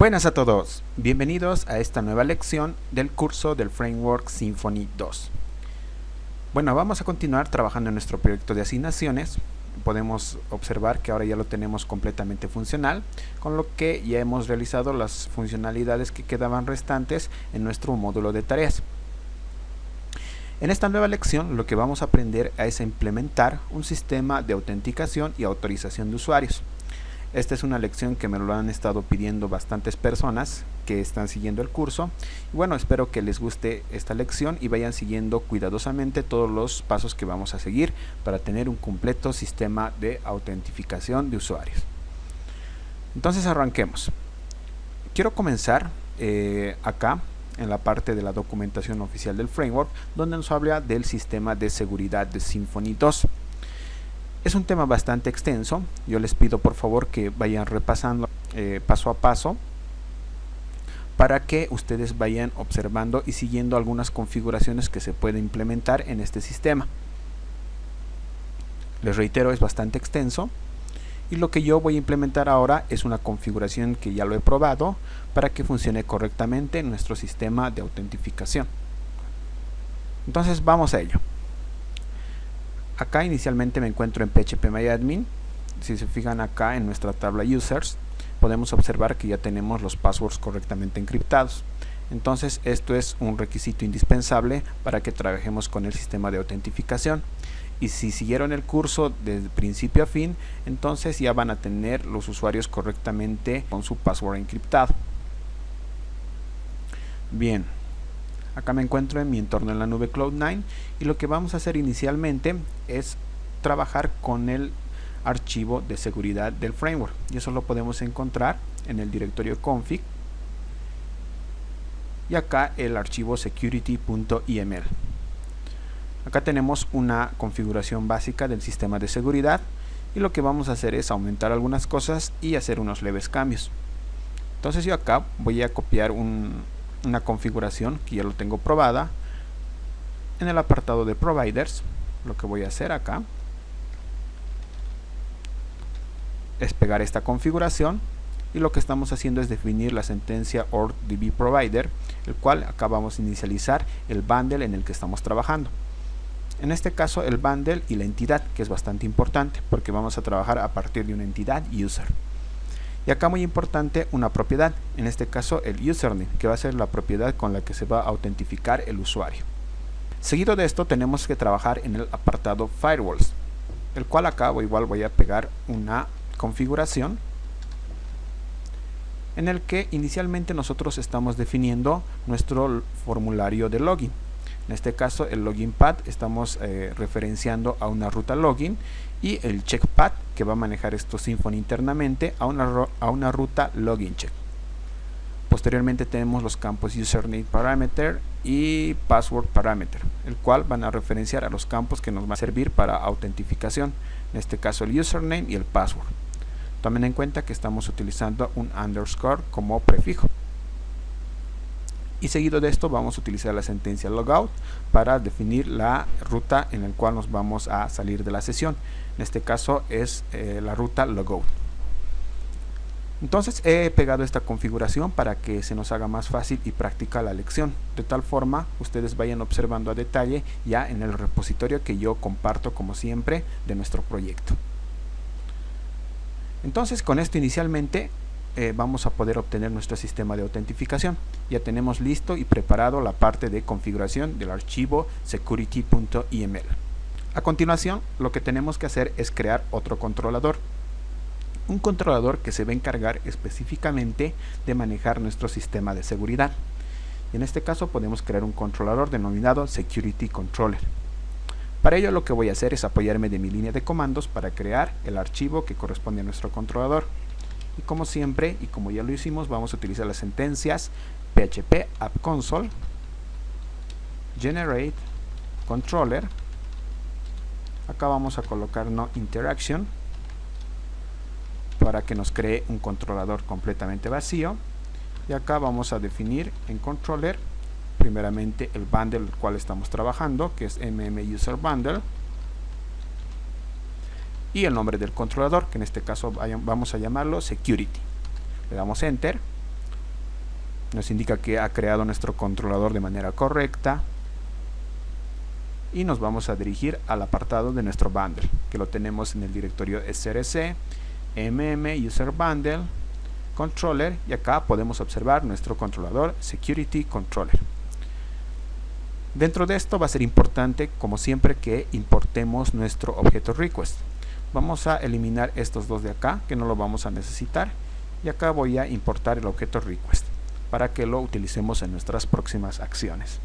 Buenas a todos, bienvenidos a esta nueva lección del curso del Framework Symfony 2. Bueno, vamos a continuar trabajando en nuestro proyecto de asignaciones. Podemos observar que ahora ya lo tenemos completamente funcional, con lo que ya hemos realizado las funcionalidades que quedaban restantes en nuestro módulo de tareas. En esta nueva lección lo que vamos a aprender es a implementar un sistema de autenticación y autorización de usuarios. Esta es una lección que me lo han estado pidiendo bastantes personas que están siguiendo el curso. Y bueno, espero que les guste esta lección y vayan siguiendo cuidadosamente todos los pasos que vamos a seguir para tener un completo sistema de autentificación de usuarios. Entonces arranquemos. Quiero comenzar acá en la parte de la documentación oficial del framework, donde nos habla del sistema de seguridad de Symfony 2. Es un tema bastante extenso. Yo les pido por favor que vayan repasando paso a paso para que ustedes vayan observando y siguiendo algunas configuraciones que se pueden implementar en este sistema. Les reitero, es bastante extenso y lo que yo voy a implementar ahora es una configuración que ya lo he probado para que funcione correctamente en nuestro sistema de autentificación. Entonces vamos a ello. Acá inicialmente me encuentro en phpMyAdmin. Si se fijan acá en nuestra tabla users, podemos observar que ya tenemos los passwords correctamente encriptados. Entonces esto es un requisito indispensable para que trabajemos con el sistema de autentificación. Y si siguieron el curso desde principio a fin, entonces ya van a tener los usuarios correctamente con su password encriptado. Bien. Acá me encuentro en mi entorno en la nube Cloud9 y lo que vamos a hacer inicialmente es trabajar con el archivo de seguridad del framework, y eso lo podemos encontrar en el directorio config y acá el archivo security.yml. Acá tenemos una configuración básica del sistema de seguridad y lo que vamos a hacer es aumentar algunas cosas y hacer unos leves cambios. Entonces yo acá voy a copiar una configuración que ya lo tengo probada en el apartado de providers. Lo que voy a hacer acá es pegar esta configuración y lo que estamos haciendo es definir la sentencia org-db-provider, el cual acá vamos a inicializar el bundle en el que estamos trabajando. En este caso el bundle y la entidad, que es bastante importante porque vamos a trabajar a partir de una entidad user. Y acá muy importante, una propiedad, en este caso el username, que va a ser la propiedad con la que se va a autentificar el usuario. Seguido de esto tenemos que trabajar en el apartado firewalls, el cual acá igual voy a pegar una configuración en el que inicialmente nosotros estamos definiendo nuestro formulario de login. En este caso el login path estamos referenciando a una ruta login y el check path que va a manejar esto Symfony internamente a una ruta login check. Posteriormente tenemos los campos username parameter y password parameter, el cual van a referenciar a los campos que nos van a servir para autentificación, en este caso el username y el password. Tomen en cuenta que estamos utilizando un underscore como prefijo. Y seguido de esto vamos a utilizar la sentencia logout para definir la ruta en la cual nos vamos a salir de la sesión. En este caso es la ruta logout. Entonces he pegado esta configuración para que se nos haga más fácil y práctica la lección. De tal forma ustedes vayan observando a detalle ya en el repositorio que yo comparto como siempre de nuestro proyecto. Entonces con esto inicialmente vamos a poder obtener nuestro sistema de autentificación. Ya tenemos listo y preparado la parte de configuración del archivo security.yml. A continuación, lo que tenemos que hacer es crear otro controlador. Un controlador que se va a encargar específicamente de manejar nuestro sistema de seguridad. Y en este caso podemos crear un controlador denominado Security Controller. Para ello lo que voy a hacer es apoyarme de mi línea de comandos para crear el archivo que corresponde a nuestro controlador. Y como siempre, y como ya lo hicimos, vamos a utilizar las sentencias php app console generate controller. Acá vamos a colocar no interaction para que nos cree un controlador completamente vacío. Y acá vamos a definir en controller primeramente el bundle el cual estamos trabajando, que es mmuserbundle, y el nombre del controlador, que en este caso vamos a llamarlo security. Le damos enter. Nos indica que ha creado nuestro controlador de manera correcta. Y nos vamos a dirigir al apartado de nuestro bundle, que lo tenemos en el directorio src, user bundle, controller, y acá podemos observar nuestro controlador security controller. Dentro de esto va a ser importante, como siempre, que importemos nuestro objeto request. Vamos a eliminar estos dos de acá, que no lo vamos a necesitar, y acá voy a importar el objeto request para que lo utilicemos en nuestras próximas acciones.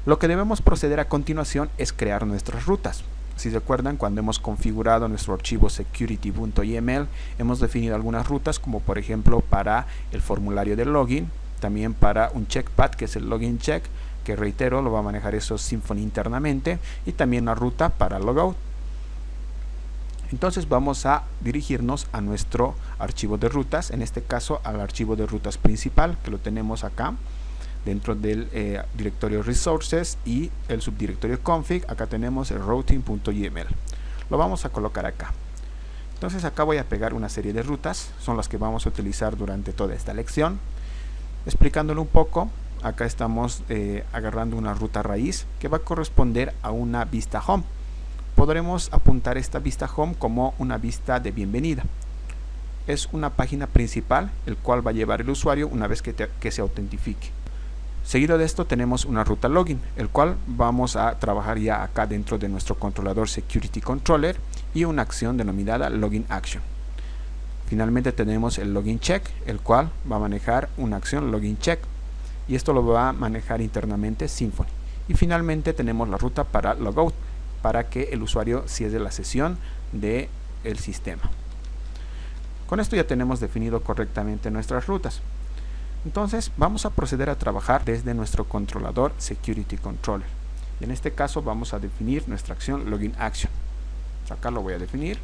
Lo que debemos proceder a continuación es crear nuestras rutas. Si se acuerdan, cuando hemos configurado nuestro archivo security.yml, hemos definido algunas rutas, como por ejemplo para el formulario de login, también para un checkpath, que es el login check, que reitero, lo va a manejar eso Symfony internamente, y también la ruta para logout. Entonces vamos a dirigirnos a nuestro archivo de rutas, en este caso al archivo de rutas principal, que lo tenemos acá dentro del directorio resources y el subdirectorio config. Acá tenemos el routing.yml, lo vamos a colocar acá. Entonces acá voy a pegar una serie de rutas, son las que vamos a utilizar durante toda esta lección. Explicándolo un poco, acá estamos agarrando una ruta raíz que va a corresponder a una vista home. Podremos apuntar esta vista home como una vista de bienvenida. Es una página principal, el cual va a llevar el usuario una vez que se autentifique. Seguido de esto tenemos una ruta login, el cual vamos a trabajar ya acá dentro de nuestro controlador security controller, y una acción denominada login action. Finalmente tenemos el login check, el cual va a manejar una acción login check, y esto lo va a manejar internamente Symfony. Y finalmente tenemos la ruta para logout, para que el usuario cierre la sesión del sistema. Con esto ya tenemos definido correctamente nuestras rutas. Entonces vamos a proceder a trabajar desde nuestro controlador security controller, y en este caso vamos a definir nuestra acción login action. Acá lo voy a definir.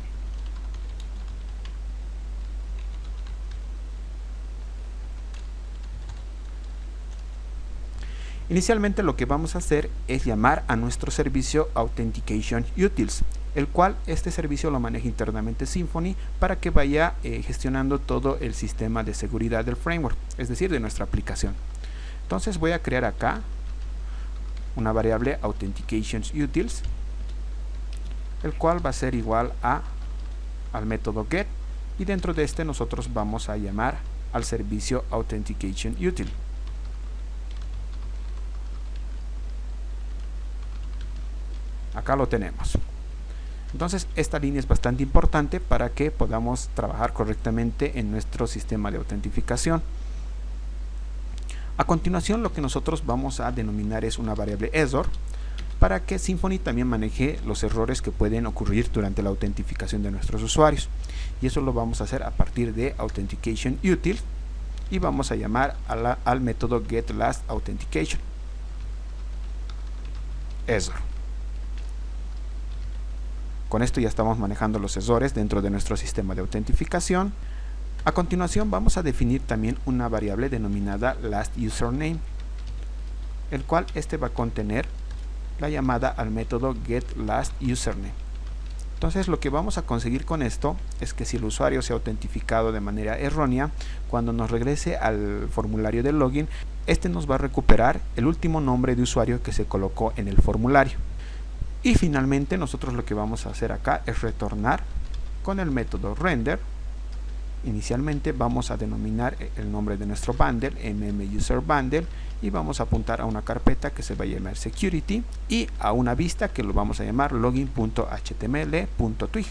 Inicialmente lo que vamos a hacer es llamar a nuestro servicio Authentication Utils, el cual este servicio lo maneja internamente Symfony para que vaya gestionando todo el sistema de seguridad del framework, es decir, de nuestra aplicación. Entonces voy a crear acá una variable Authentication Utils, el cual va a ser igual al método get, y dentro de este nosotros vamos a llamar al servicio Authentication Util. Acá lo tenemos. Entonces esta línea es bastante importante para que podamos trabajar correctamente en nuestro sistema de autentificación. A continuación lo que nosotros vamos a denominar es una variable error, para que Symfony también maneje los errores que pueden ocurrir durante la autentificación de nuestros usuarios, y eso lo vamos a hacer a partir de Authentication Util, y vamos a llamar al método getLastAuthentication error. Con esto ya estamos manejando los errores dentro de nuestro sistema de autentificación. A continuación vamos a definir también una variable denominada lastUsername, el cual va a contener la llamada al método getLastUsername. Entonces lo que vamos a conseguir con esto es que si el usuario se ha autentificado de manera errónea, cuando nos regrese al formulario de login, nos va a recuperar el último nombre de usuario que se colocó en el formulario. Y finalmente nosotros lo que vamos a hacer acá es retornar con el método render. Inicialmente vamos a denominar el nombre de nuestro bundle, mmuserbundle, y vamos a apuntar a una carpeta que se va a llamar security, y a una vista que lo vamos a llamar login.html.twig.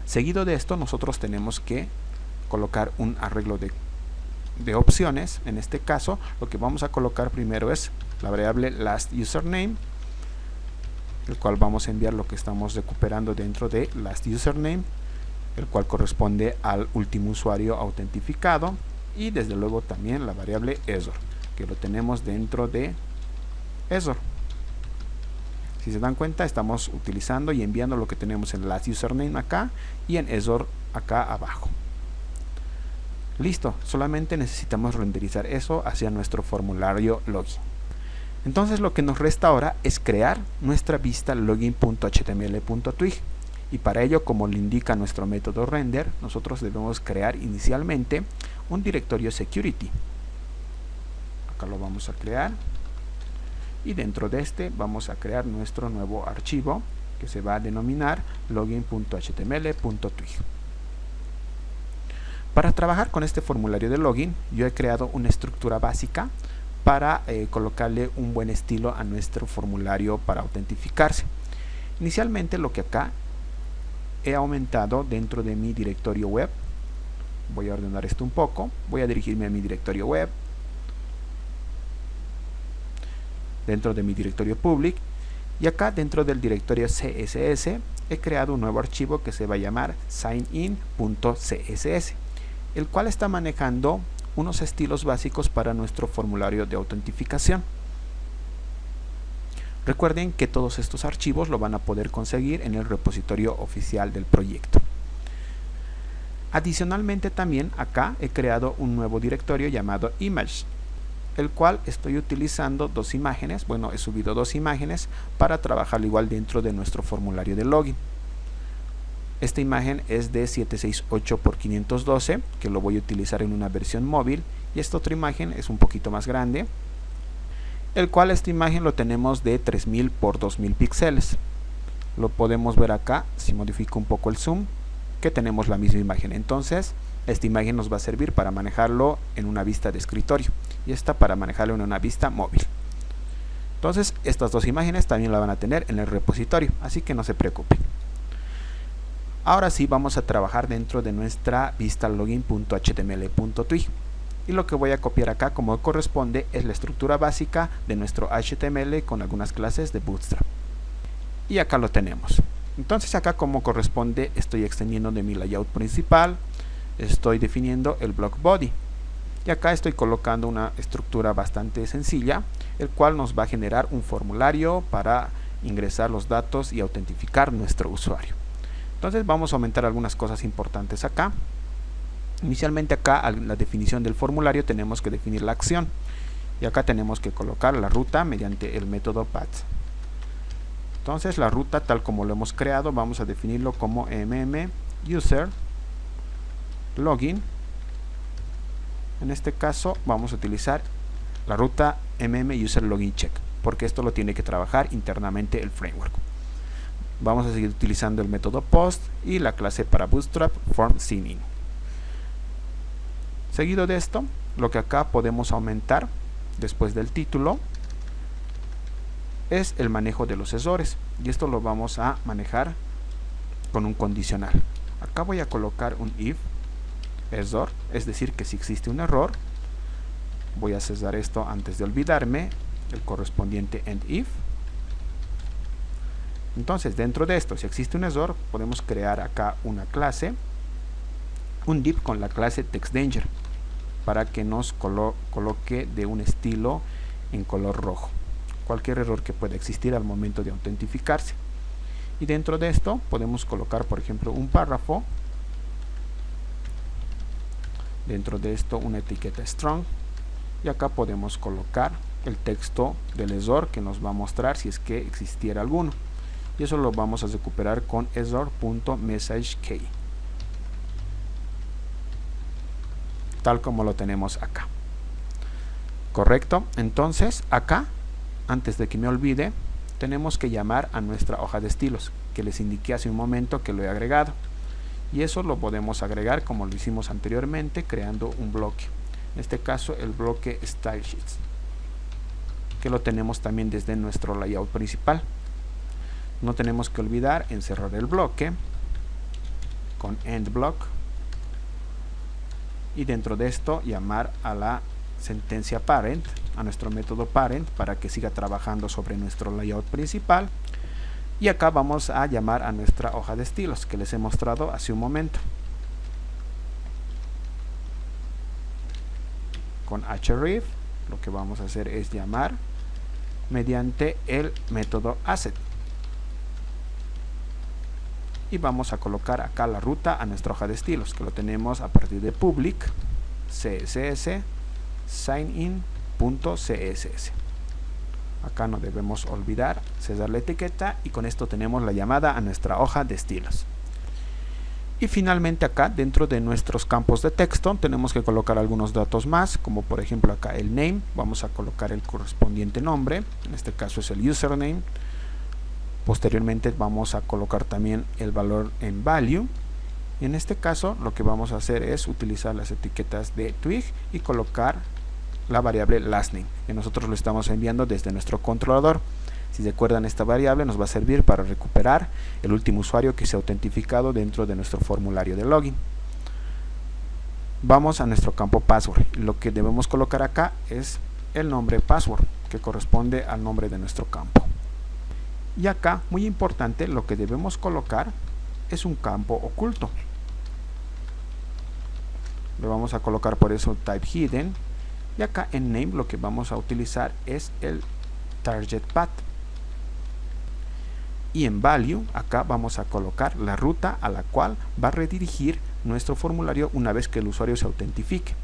Seguido de esto nosotros tenemos que colocar un arreglo de opciones. En este caso lo que vamos a colocar primero es la variable lastUsername, el cual vamos a enviar lo que estamos recuperando dentro de lastUsername, el cual corresponde al último usuario autentificado, y desde luego también la variable error, que lo tenemos dentro de error. Si se dan cuenta, estamos utilizando y enviando lo que tenemos en lastUsername acá y en error acá abajo. Listo, solamente necesitamos renderizar eso hacia nuestro formulario login. Entonces lo que nos resta ahora es crear nuestra vista login.html.twig, y para ello, como le indica nuestro método render, nosotros debemos crear inicialmente un directorio security. Acá lo vamos a crear y dentro de este vamos a crear nuestro nuevo archivo que se va a denominar login.html.twig. Para trabajar con este formulario de login, yo he creado una estructura básica para colocarle un buen estilo a nuestro formulario para autentificarse. Inicialmente lo que acá he aumentado dentro de mi directorio web, voy a ordenar esto un poco, voy a dirigirme a mi directorio web, dentro de mi directorio public, y acá dentro del directorio CSS he creado un nuevo archivo que se va a llamar signin.css, el cual está manejando unos estilos básicos para nuestro formulario de autentificación. Recuerden que todos estos archivos lo van a poder conseguir en el repositorio oficial del proyecto. Adicionalmente también acá he creado un nuevo directorio llamado image, el cual estoy utilizando dos imágenes, bueno, he subido dos imágenes para trabajar igual dentro de nuestro formulario de login. Esta imagen es de 768x512, que lo voy a utilizar en una versión móvil, y esta otra imagen es un poquito más grande, el cual esta imagen lo tenemos de 3000 x 2000 píxeles. Lo podemos ver acá, si modifico un poco el zoom, que tenemos la misma imagen. Entonces esta imagen nos va a servir para manejarlo en una vista de escritorio y esta para manejarlo en una vista móvil. Entonces estas dos imágenes también la van a tener en el repositorio, así que no se preocupen. Ahora sí vamos a trabajar dentro de nuestra vista login.html.twig, y lo que voy a copiar acá como corresponde es la estructura básica de nuestro HTML con algunas clases de Bootstrap, y acá lo tenemos. Entonces acá como corresponde estoy extendiendo de mi layout principal, estoy definiendo el block body y acá estoy colocando una estructura bastante sencilla, el cual nos va a generar un formulario para ingresar los datos y autentificar nuestro usuario. Entonces vamos a aumentar algunas cosas importantes acá. Inicialmente acá en la definición del formulario tenemos que definir la acción y acá tenemos que colocar la ruta mediante el método path. Entonces la ruta tal como lo hemos creado vamos a definirlo como user login. En este caso vamos a utilizar la ruta user login check porque esto lo tiene que trabajar internamente el framework. Vamos a seguir utilizando el método post y la clase para Bootstrap form signin. Seguido de esto, lo que acá podemos aumentar después del título es el manejo de los errores, y esto lo vamos a manejar con un condicional. Acá voy a colocar un if error, es decir que si existe un error, voy a cesar esto antes de olvidarme, el correspondiente end if. Entonces dentro de esto, si existe un error, podemos crear acá una clase, un div con la clase textDanger, para que nos coloque de un estilo en color rojo cualquier error que pueda existir al momento de autentificarse. Y dentro de esto podemos colocar por ejemplo un párrafo, dentro de esto una etiqueta strong, y acá podemos colocar el texto del error que nos va a mostrar si es que existiera alguno, y eso lo vamos a recuperar con error.messagekey, tal como lo tenemos acá. Correcto. Entonces acá, antes de que me olvide, tenemos que llamar a nuestra hoja de estilos que les indiqué hace un momento que lo he agregado, y eso lo podemos agregar como lo hicimos anteriormente creando un bloque, en este caso el bloque style sheets, que lo tenemos también desde nuestro layout principal. No tenemos que olvidar en cerrar el bloque con end block y dentro de esto llamar a la sentencia parent, a nuestro método parent, para que siga trabajando sobre nuestro layout principal. Y acá vamos a llamar a nuestra hoja de estilos que les he mostrado hace un momento con href. Lo que vamos a hacer es llamar mediante el método asset y vamos a colocar acá la ruta a nuestra hoja de estilos que lo tenemos a partir de public css signin.css. Acá no debemos olvidar cesar la etiqueta y con esto tenemos la llamada a nuestra hoja de estilos. Y finalmente acá dentro de nuestros campos de texto tenemos que colocar algunos datos más, como por ejemplo acá el name, vamos a colocar el correspondiente nombre, en este caso es el username. Posteriormente vamos a colocar también el valor en value. Y en este caso lo que vamos a hacer es utilizar las etiquetas de twig y colocar la variable lastName, que nosotros lo estamos enviando desde nuestro controlador. Si recuerdan, esta variable nos va a servir para recuperar el último usuario que se ha autentificado dentro de nuestro formulario de login. Vamos a nuestro campo password. Lo que debemos colocar acá es el nombre password, que corresponde al nombre de nuestro campo. Y acá, muy importante, lo que debemos colocar es un campo oculto. Le vamos a colocar por eso type hidden. Y acá en name lo que vamos a utilizar es el target path. Y en value acá vamos a colocar la ruta a la cual va a redirigir nuestro formulario una vez que el usuario se autentifique.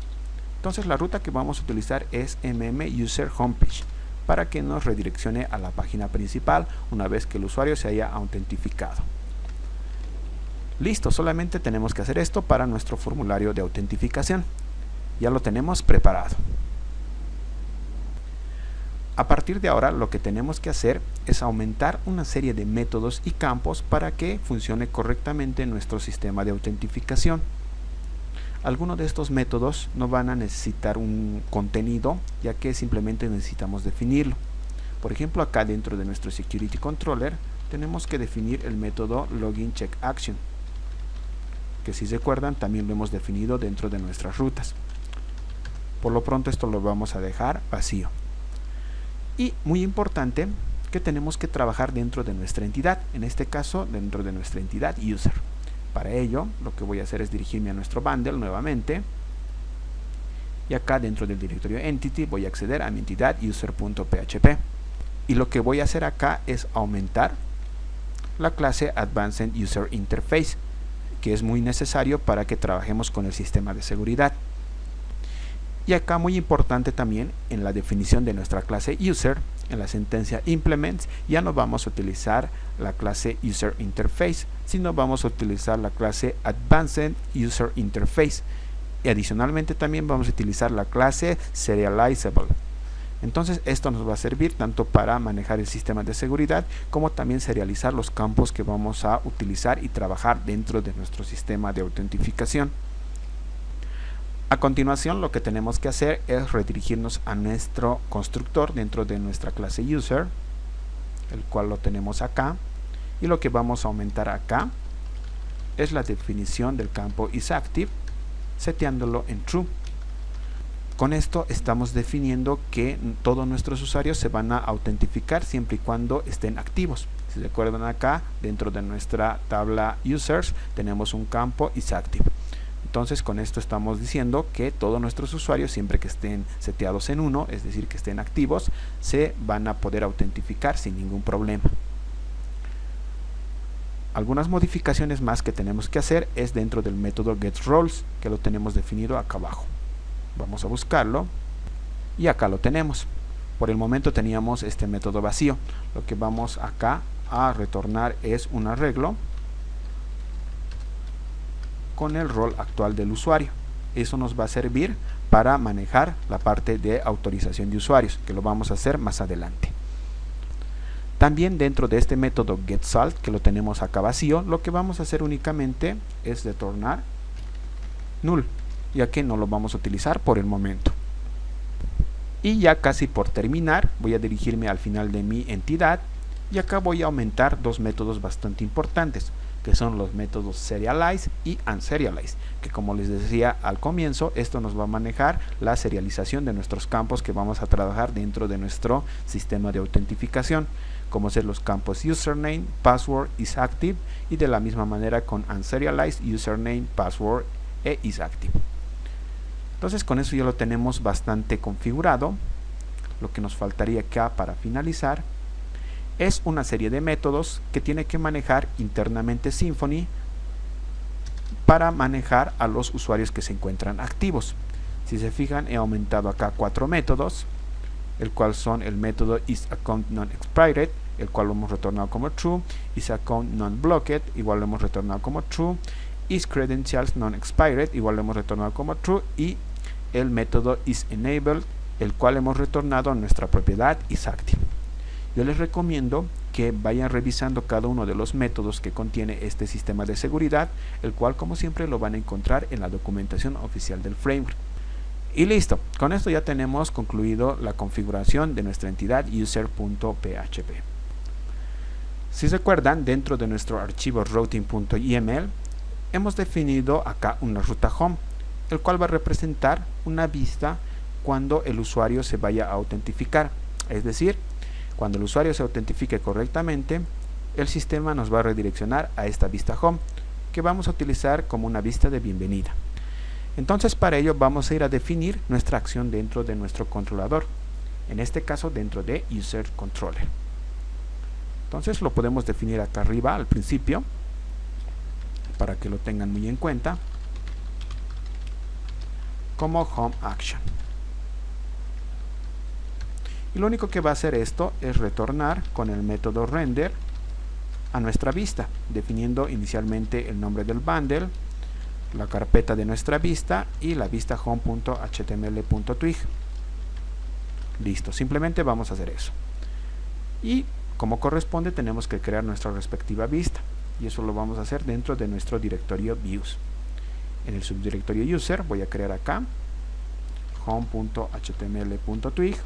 Entonces la ruta que vamos a utilizar es user homepage para que nos redireccione a la página principal una vez que el usuario se haya autentificado. Listo, solamente tenemos que hacer esto para nuestro formulario de autentificación. Ya lo tenemos preparado. A partir de ahora lo que tenemos que hacer es aumentar una serie de métodos y campos para que funcione correctamente nuestro sistema de autentificación. Algunos de estos métodos no van a necesitar un contenido, ya que simplemente necesitamos definirlo. Por ejemplo, acá dentro de nuestro Security Controller tenemos que definir el método LoginCheckAction, que si recuerdan también lo hemos definido dentro de nuestras rutas. Por lo pronto esto lo vamos a dejar vacío. Y muy importante que tenemos que trabajar dentro de nuestra entidad, en este caso dentro de nuestra entidad user. Para ello lo que voy a hacer es dirigirme a nuestro bundle nuevamente y acá dentro del directorio entity voy a acceder a mi entidad user.php y lo que voy a hacer acá es aumentar la clase Advanced User Interface, que es muy necesario para que trabajemos con el sistema de seguridad. Y acá muy importante también en la definición de nuestra clase user, en la sentencia implements, ya no vamos a utilizar la clase user interface, sino vamos a utilizar la clase advanced user interface. Y adicionalmente también vamos a utilizar la clase serializable. Entonces esto nos va a servir tanto para manejar el sistema de seguridad como también serializar los campos que vamos a utilizar y trabajar dentro de nuestro sistema de autentificación. A continuación lo que tenemos que hacer es redirigirnos a nuestro constructor dentro de nuestra clase user, el cual lo tenemos acá, y lo que vamos a aumentar acá es la definición del campo isActive, seteándolo en true. Con esto estamos definiendo que todos nuestros usuarios se van a autentificar siempre y cuando estén activos. Si recuerdan, acá dentro de nuestra tabla users tenemos un campo isActive. Entonces con esto estamos diciendo que todos nuestros usuarios, siempre que estén seteados en 1, es decir que estén activos, se van a poder autentificar sin ningún problema. Algunas modificaciones más que tenemos que hacer es dentro del método getRoles, que lo tenemos definido acá abajo. Vamos a buscarlo y acá lo tenemos. Por el momento teníamos este método vacío. Lo que vamos acá a retornar es un arreglo con el rol actual del usuario. Eso nos va a servir para manejar la parte de autorización de usuarios, que lo vamos a hacer más adelante. También dentro de este método getSalt, que lo tenemos acá vacío, lo que vamos a hacer únicamente es retornar null, ya que no lo vamos a utilizar por el momento. Y ya casi por terminar, voy a dirigirme al final de mi entidad y acá voy a aumentar dos métodos bastante importantes, que son los métodos serialize y unserialize, que como les decía al comienzo, esto nos va a manejar la serialización de nuestros campos que vamos a trabajar dentro de nuestro sistema de autentificación, como ser los campos username, password, isActive, y de la misma manera con unserialized username, password e isActive. Entonces con eso ya lo tenemos bastante configurado. Lo que nos faltaría acá para finalizar es una serie de métodos que tiene que manejar internamente Symfony para manejar a los usuarios que se encuentran activos. Si se fijan, he aumentado acá 4 métodos, el cual son el método isAccountNonExpired, el cual lo hemos retornado como true, isAccountNonBlocked, igual lo hemos retornado como true, isCredentials non-expired, igual lo hemos retornado como true, y el método isEnabled, el cual hemos retornado a nuestra propiedad isActive. Yo les recomiendo que vayan revisando cada uno de los métodos que contiene este sistema de seguridad, el cual como siempre lo van a encontrar en la documentación oficial del framework. Y listo, con esto ya tenemos concluido la configuración de nuestra entidad user.php. Si recuerdan, dentro de nuestro archivo routing.yml hemos definido acá una ruta home, el cual va a representar una vista cuando el usuario se vaya a autentificar. Es decir, cuando el usuario se autentifique correctamente, el sistema nos va a redireccionar a esta vista home, que vamos a utilizar como una vista de bienvenida. Entonces, para ello vamos a ir a definir nuestra acción dentro de nuestro controlador, en este caso dentro de user controller. Entonces lo podemos definir acá arriba al principio, para que lo tengan muy en cuenta, como home action. Y lo único que va a hacer esto es retornar con el método render a nuestra vista, definiendo inicialmente el nombre del bundle, la carpeta de nuestra vista y la vista home.html.twig. Listo, simplemente vamos a hacer eso. Y como corresponde, tenemos que crear nuestra respectiva vista, y eso lo vamos a hacer dentro de nuestro directorio views. En el subdirectorio user voy a crear acá home.html.twig,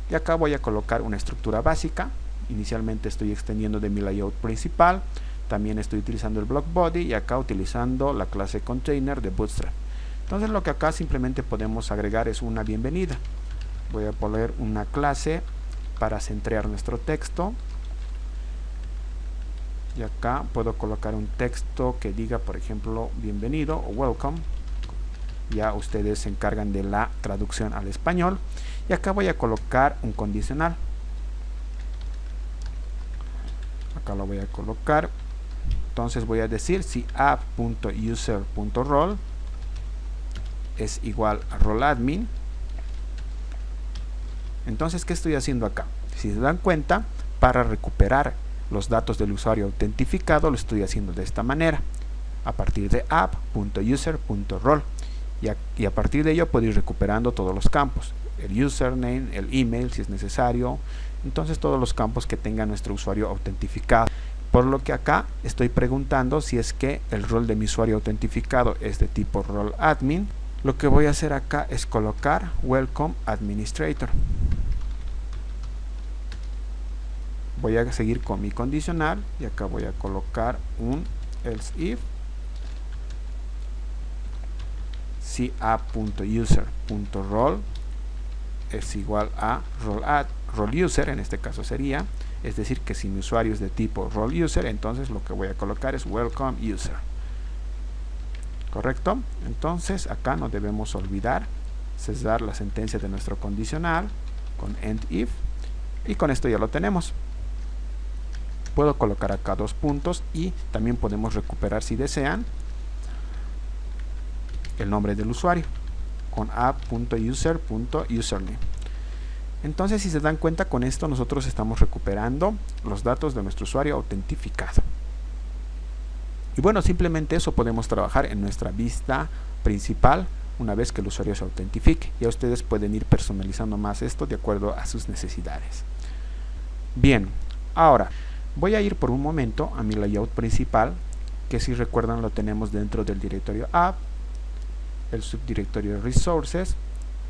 y acá voy a colocar una estructura básica. Inicialmente estoy extendiendo de mi layout principal, también estoy utilizando el block body y acá utilizando la clase container de Bootstrap. Entonces lo que acá simplemente podemos agregar es una bienvenida. Voy a poner una clase para centrar nuestro texto, y acá puedo colocar un texto que diga, por ejemplo, bienvenido o welcome. Ya ustedes se encargan de la traducción al español. Y acá voy a colocar un condicional. Acá lo voy a colocar. Entonces voy a decir si app.user.role es igual a roleadmin. Entonces, ¿qué estoy haciendo acá? Si se dan cuenta, para recuperar los datos del usuario autentificado lo estoy haciendo de esta manera, a partir de app.user.role, y a partir de ello puedo ir recuperando todos los campos, el username, el email si es necesario, entonces todos los campos que tenga nuestro usuario autentificado. Por lo que acá estoy preguntando si es que el rol de mi usuario autentificado es de tipo role admin. Lo que voy a hacer acá es colocar welcome administrator. Voy a seguir con mi condicional y acá voy a colocar un else if si app.user.role es igual a role user, en este caso sería, es decir que si mi usuario es de tipo role user, entonces lo que voy a colocar es welcome user. ¿Correcto? Entonces acá no debemos olvidar cesar la sentencia de nuestro condicional con end if, y con esto ya lo tenemos. Puedo colocar acá dos puntos y también podemos recuperar, si desean, el nombre del usuario con app.user.username. Entonces, si se dan cuenta, con esto nosotros estamos recuperando los datos de nuestro usuario autentificado. Y bueno, simplemente eso podemos trabajar en nuestra vista principal una vez que el usuario se autentifique. Ya ustedes pueden ir personalizando más esto de acuerdo a sus necesidades. Bien, ahora voy a ir por un momento a mi layout principal, que si recuerdan lo tenemos dentro del directorio app, el subdirectorio resources.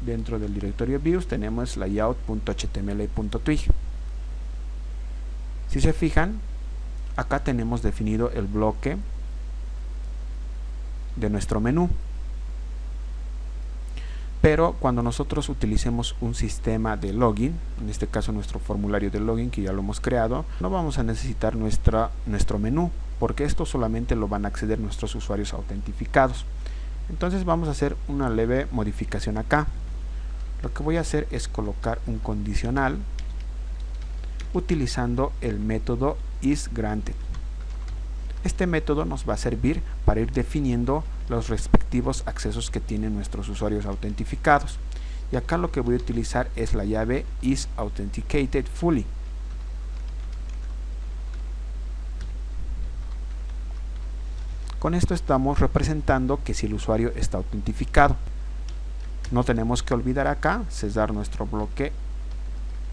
Dentro del directorio views tenemos layout.html.twig. Si se fijan, acá tenemos definido el bloque de nuestro menú, pero cuando nosotros utilicemos un sistema de login, en este caso nuestro formulario de login que ya lo hemos creado, no vamos a necesitar nuestro menú, porque esto solamente lo van a acceder nuestros usuarios autentificados. Entonces vamos a hacer una leve modificación acá. Lo que voy a hacer es colocar un condicional utilizando el método isGranted. Este método nos va a servir para ir definiendo los respectivos accesos que tienen nuestros usuarios autentificados. Y acá lo que voy a utilizar es la llave isAuthenticated fully. Con esto estamos representando que si el usuario está autentificado. No tenemos que olvidar acá cesar nuestro bloque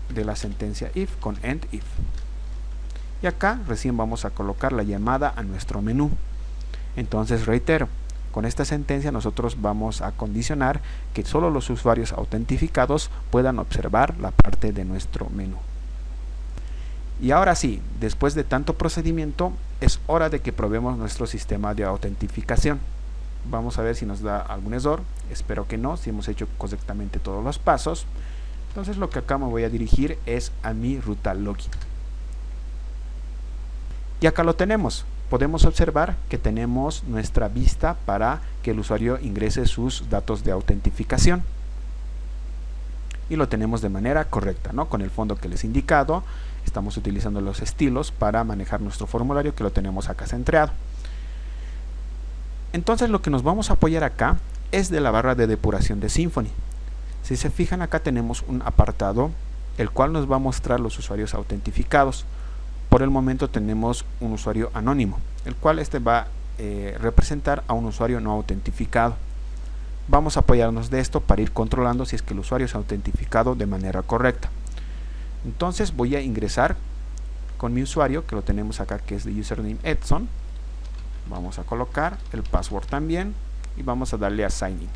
de la sentencia if con end if. Y acá recién vamos a colocar la llamada a nuestro menú. Entonces reitero, con esta sentencia nosotros vamos a condicionar que solo los usuarios autentificados puedan observar la parte de nuestro menú. Y ahora sí, después de tanto procedimiento, es hora de que probemos nuestro sistema de autentificación. Vamos a ver si nos da algún error. Espero que no, si hemos hecho correctamente todos los pasos. Entonces lo que acá me voy a dirigir es a mi ruta login. Y acá lo tenemos. Podemos observar que tenemos nuestra vista para que el usuario ingrese sus datos de autentificación. Y lo tenemos de manera correcta, ¿no? Con el fondo que les he indicado. Estamos utilizando los estilos para manejar nuestro formulario, que lo tenemos acá centrado. Entonces lo que nos vamos a apoyar acá es de la barra de depuración de Symfony. Si se fijan, acá tenemos un apartado el cual nos va a mostrar los usuarios autentificados. Por el momento tenemos un usuario anónimo, el cual va a representar a un usuario no autentificado. Vamos a apoyarnos de esto para ir controlando si es que el usuario es autentificado de manera correcta. Entonces voy a ingresar con mi usuario, que lo tenemos acá, que es de username Edson. Vamos a colocar el password también y vamos a darle a sign in.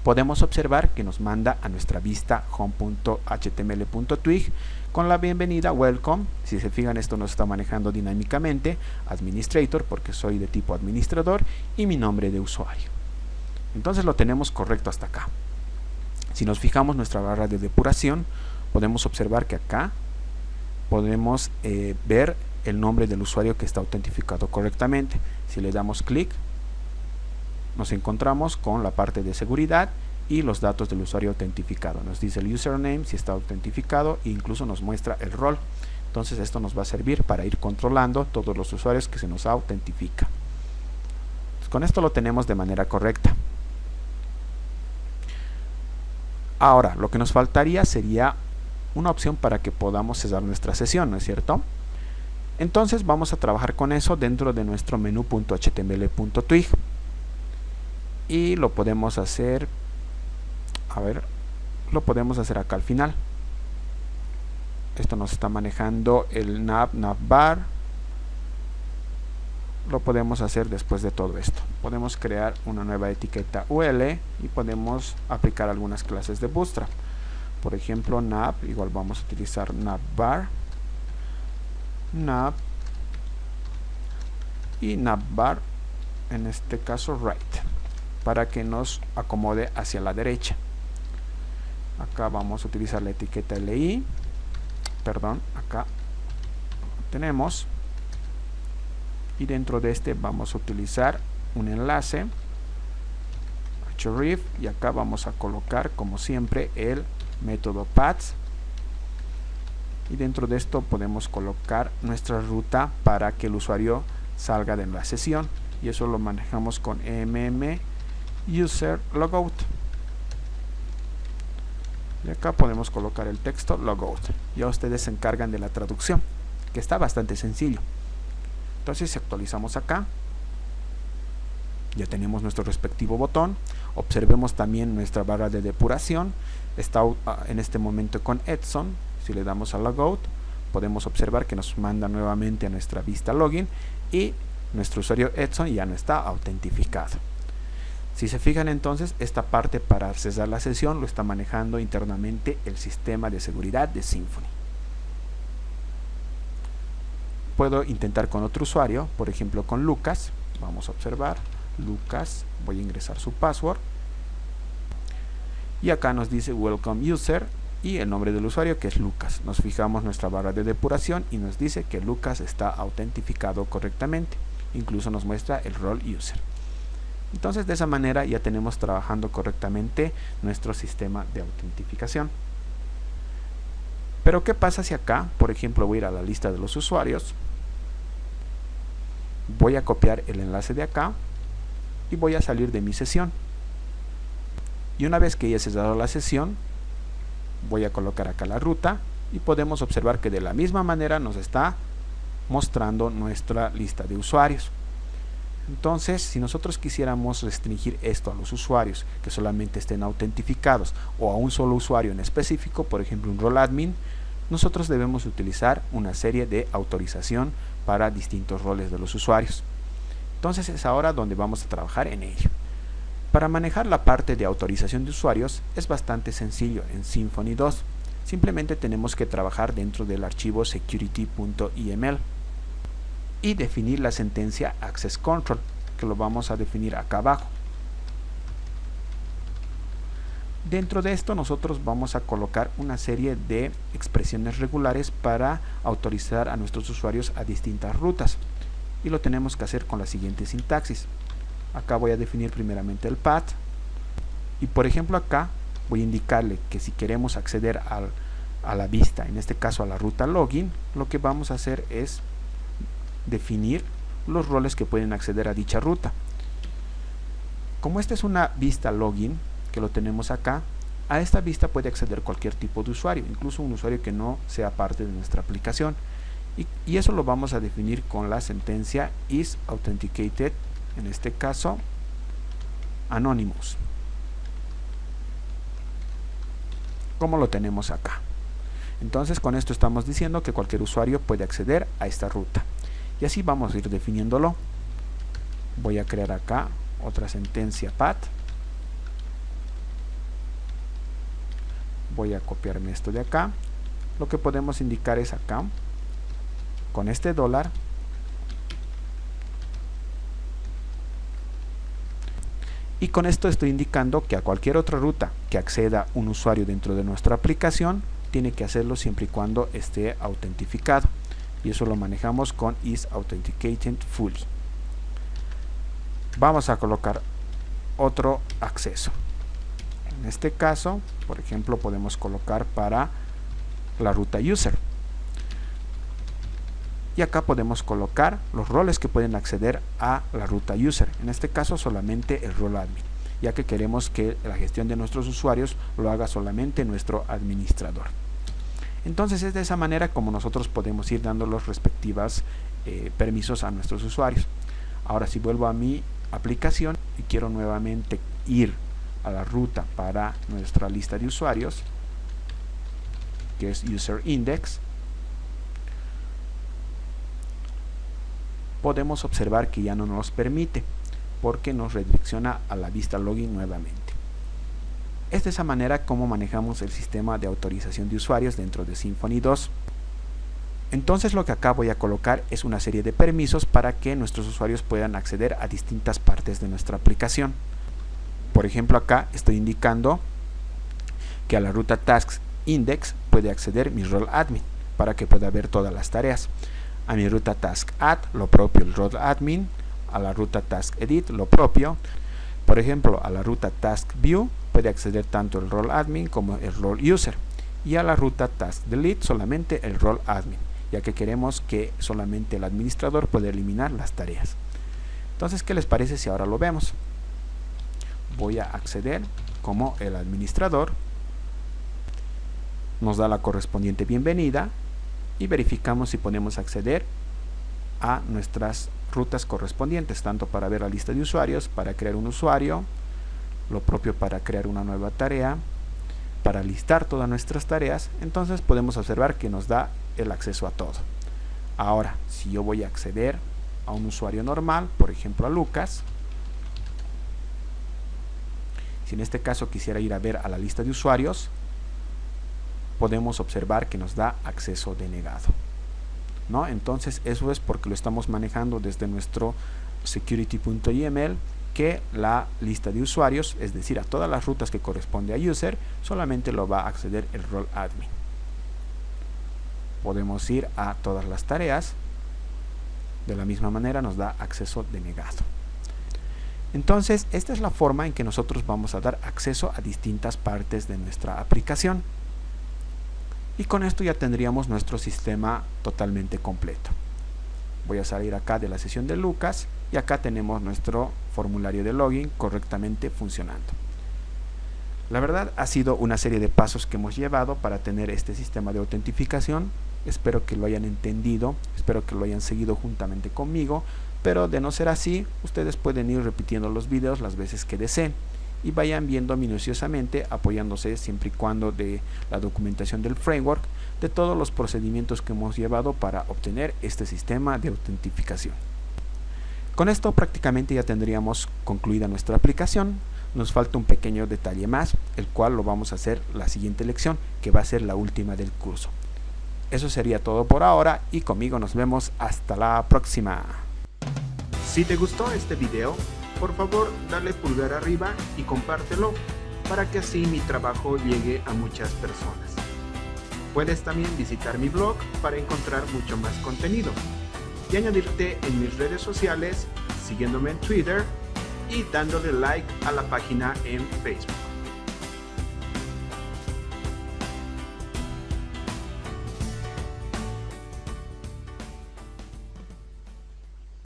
Podemos observar que nos manda a nuestra vista home.html.twig con la bienvenida welcome. Si se fijan, esto nos está manejando dinámicamente administrator, porque soy de tipo administrador, y mi nombre de usuario. Entonces lo tenemos correcto hasta acá. Si nos fijamos nuestra barra de depuración, podemos observar que acá podemos ver el nombre del usuario que está autentificado correctamente. Si le damos clic, nos encontramos con la parte de seguridad y los datos del usuario autentificado. Nos dice el username, si está autentificado, e incluso nos muestra el rol. Entonces esto nos va a servir para ir controlando todos los usuarios que se nos autentifica. Pues con esto lo tenemos de manera correcta. Ahora, lo que nos faltaría sería una opción para que podamos cesar nuestra sesión, ¿no es cierto? Entonces vamos a trabajar con eso dentro de nuestro menú.html.twig. Y lo podemos hacer, lo podemos hacer acá al final. Esto nos está manejando el navbar. Lo podemos hacer después de todo esto. Podemos crear una nueva etiqueta UL y podemos aplicar algunas clases de Bootstrap. Por ejemplo, nav, igual vamos a utilizar navbar, nav y navbar, en este caso right, para que nos acomode hacia la derecha. Acá vamos a utilizar la etiqueta li, acá tenemos, y dentro de este vamos a utilizar un enlace href, y acá vamos a colocar como siempre el método paths, y dentro de esto podemos colocar nuestra ruta para que el usuario salga de la sesión, y eso lo manejamos con user logout, y acá podemos colocar el texto logout. Ya ustedes se encargan de la traducción, que está bastante sencillo. Entonces si actualizamos acá, ya tenemos nuestro respectivo botón. Observemos también nuestra barra de depuración, está en este momento con Edson. Si le damos a logout, podemos observar que nos manda nuevamente a nuestra vista login y nuestro usuario Edson ya no está autentificado. Si se fijan, entonces esta parte para cesar la sesión lo está manejando internamente el sistema de seguridad de Symfony. Puedo intentar con otro usuario, por ejemplo con Lucas. Vamos a observar Lucas, voy a ingresar su password y acá nos dice welcome user y el nombre del usuario, que es Lucas. Nos fijamos nuestra barra de depuración y nos dice que Lucas está autentificado correctamente, incluso nos muestra el rol user. Entonces de esa manera ya tenemos trabajando correctamente nuestro sistema de autentificación. Pero ¿qué pasa si acá, por ejemplo, voy a ir a la lista de los usuarios, voy a copiar el enlace de acá y voy a salir de mi sesión? Y una vez que ya se ha dado la sesión, voy a colocar acá la ruta y podemos observar que de la misma manera nos está mostrando nuestra lista de usuarios. Entonces, si nosotros quisiéramos restringir esto a los usuarios que solamente estén autentificados o a un solo usuario en específico, por ejemplo un rol admin, nosotros debemos utilizar una serie de autorización para distintos roles de los usuarios. Entonces es ahora donde vamos a trabajar en ello. Para manejar la parte de autorización de usuarios es bastante sencillo en Symfony 2. Simplemente tenemos que trabajar dentro del archivo security.yml y definir la sentencia access control, que lo vamos a definir acá abajo. Dentro de esto nosotros vamos a colocar una serie de expresiones regulares para autorizar a nuestros usuarios a distintas rutas, y lo tenemos que hacer con la siguiente sintaxis. Acá voy a definir primeramente el path, y por ejemplo acá voy a indicarle que si queremos acceder a la vista, en este caso a la ruta login, lo que vamos a hacer es definir los roles que pueden acceder a dicha ruta. Como esta es una vista login, que lo tenemos acá, a esta vista puede acceder cualquier tipo de usuario, incluso un usuario que no sea parte de nuestra aplicación, y eso lo vamos a definir con la sentencia is authenticated, en este caso anonymous, como lo tenemos acá. Entonces con esto estamos diciendo que cualquier usuario puede acceder a esta ruta, y así vamos a ir definiéndolo. Voy a crear acá otra sentencia path, voy a copiarme esto de acá. Lo que podemos indicar es acá con este dólar, y con esto estoy indicando que a cualquier otra ruta que acceda un usuario dentro de nuestra aplicación tiene que hacerlo siempre y cuando esté autentificado, y eso lo manejamos con is authenticated fully. Vamos a colocar otro acceso. En este caso, por ejemplo, podemos colocar para la ruta user, y acá podemos colocar los roles que pueden acceder a la ruta user, en este caso solamente el rol admin, ya que queremos que la gestión de nuestros usuarios lo haga solamente nuestro administrador. Entonces es de esa manera como nosotros podemos ir dando los respectivos permisos a nuestros usuarios. Ahora si vuelvo a mi aplicación y quiero nuevamente ir a la ruta para nuestra lista de usuarios, que es user index, podemos observar que ya no nos permite porque nos redirecciona a la vista login nuevamente. Es de esa manera como manejamos el sistema de autorización de usuarios dentro de Symfony 2. Entonces lo que acá voy a colocar es una serie de permisos para que nuestros usuarios puedan acceder a distintas partes de nuestra aplicación. Por ejemplo, acá estoy indicando que a la ruta tasks index puede acceder mi role admin para que pueda ver todas las tareas. A mi ruta task add, lo propio el role admin. A la ruta task edit, lo propio. Por ejemplo, a la ruta task view puede acceder tanto el role admin como el role user. Y a la ruta task delete solamente el role admin, ya que queremos que solamente el administrador pueda eliminar las tareas. Entonces, ¿qué les parece si ahora lo vemos? Voy a acceder como el administrador, nos da la correspondiente bienvenida y verificamos si podemos acceder a nuestras rutas correspondientes, tanto para ver la lista de usuarios, para crear un usuario, lo propio para crear una nueva tarea, para listar todas nuestras tareas. Entonces podemos observar que nos da el acceso a todo. Ahora, si yo voy a acceder a un usuario normal, por ejemplo a Lucas, si en este caso quisiera ir a ver a la lista de usuarios, podemos observar que nos da acceso denegado, ¿no? Entonces eso es porque lo estamos manejando desde nuestro security.yml, que la lista de usuarios, es decir, a todas las rutas que corresponde a user, solamente lo va a acceder el role admin. Podemos ir a todas las tareas, de la misma manera nos da acceso denegado. Entonces esta es la forma en que nosotros vamos a dar acceso a distintas partes de nuestra aplicación, y con esto ya tendríamos nuestro sistema totalmente completo. Voy a salir acá de la sesión de Lucas y acá tenemos nuestro formulario de login correctamente funcionando. La verdad ha sido una serie de pasos que hemos llevado para tener este sistema de autentificación Espero que lo hayan entendido, espero que lo hayan seguido juntamente conmigo, pero de no ser así, ustedes pueden ir repitiendo los videos las veces que deseen y vayan viendo minuciosamente, apoyándose siempre y cuando de la documentación del framework, de todos los procedimientos que hemos llevado para obtener este sistema de autentificación. Con esto prácticamente ya tendríamos concluida nuestra aplicación. Nos falta un pequeño detalle más, el cual lo vamos a hacer la siguiente lección, que va a ser la última del curso. Eso sería todo por ahora y conmigo nos vemos hasta la próxima. Si te gustó este video, por favor dale pulgar arriba y compártelo para que así mi trabajo llegue a muchas personas. Puedes también visitar mi blog para encontrar mucho más contenido y añadirte en mis redes sociales, siguiéndome en Twitter y dándole like a la página en Facebook.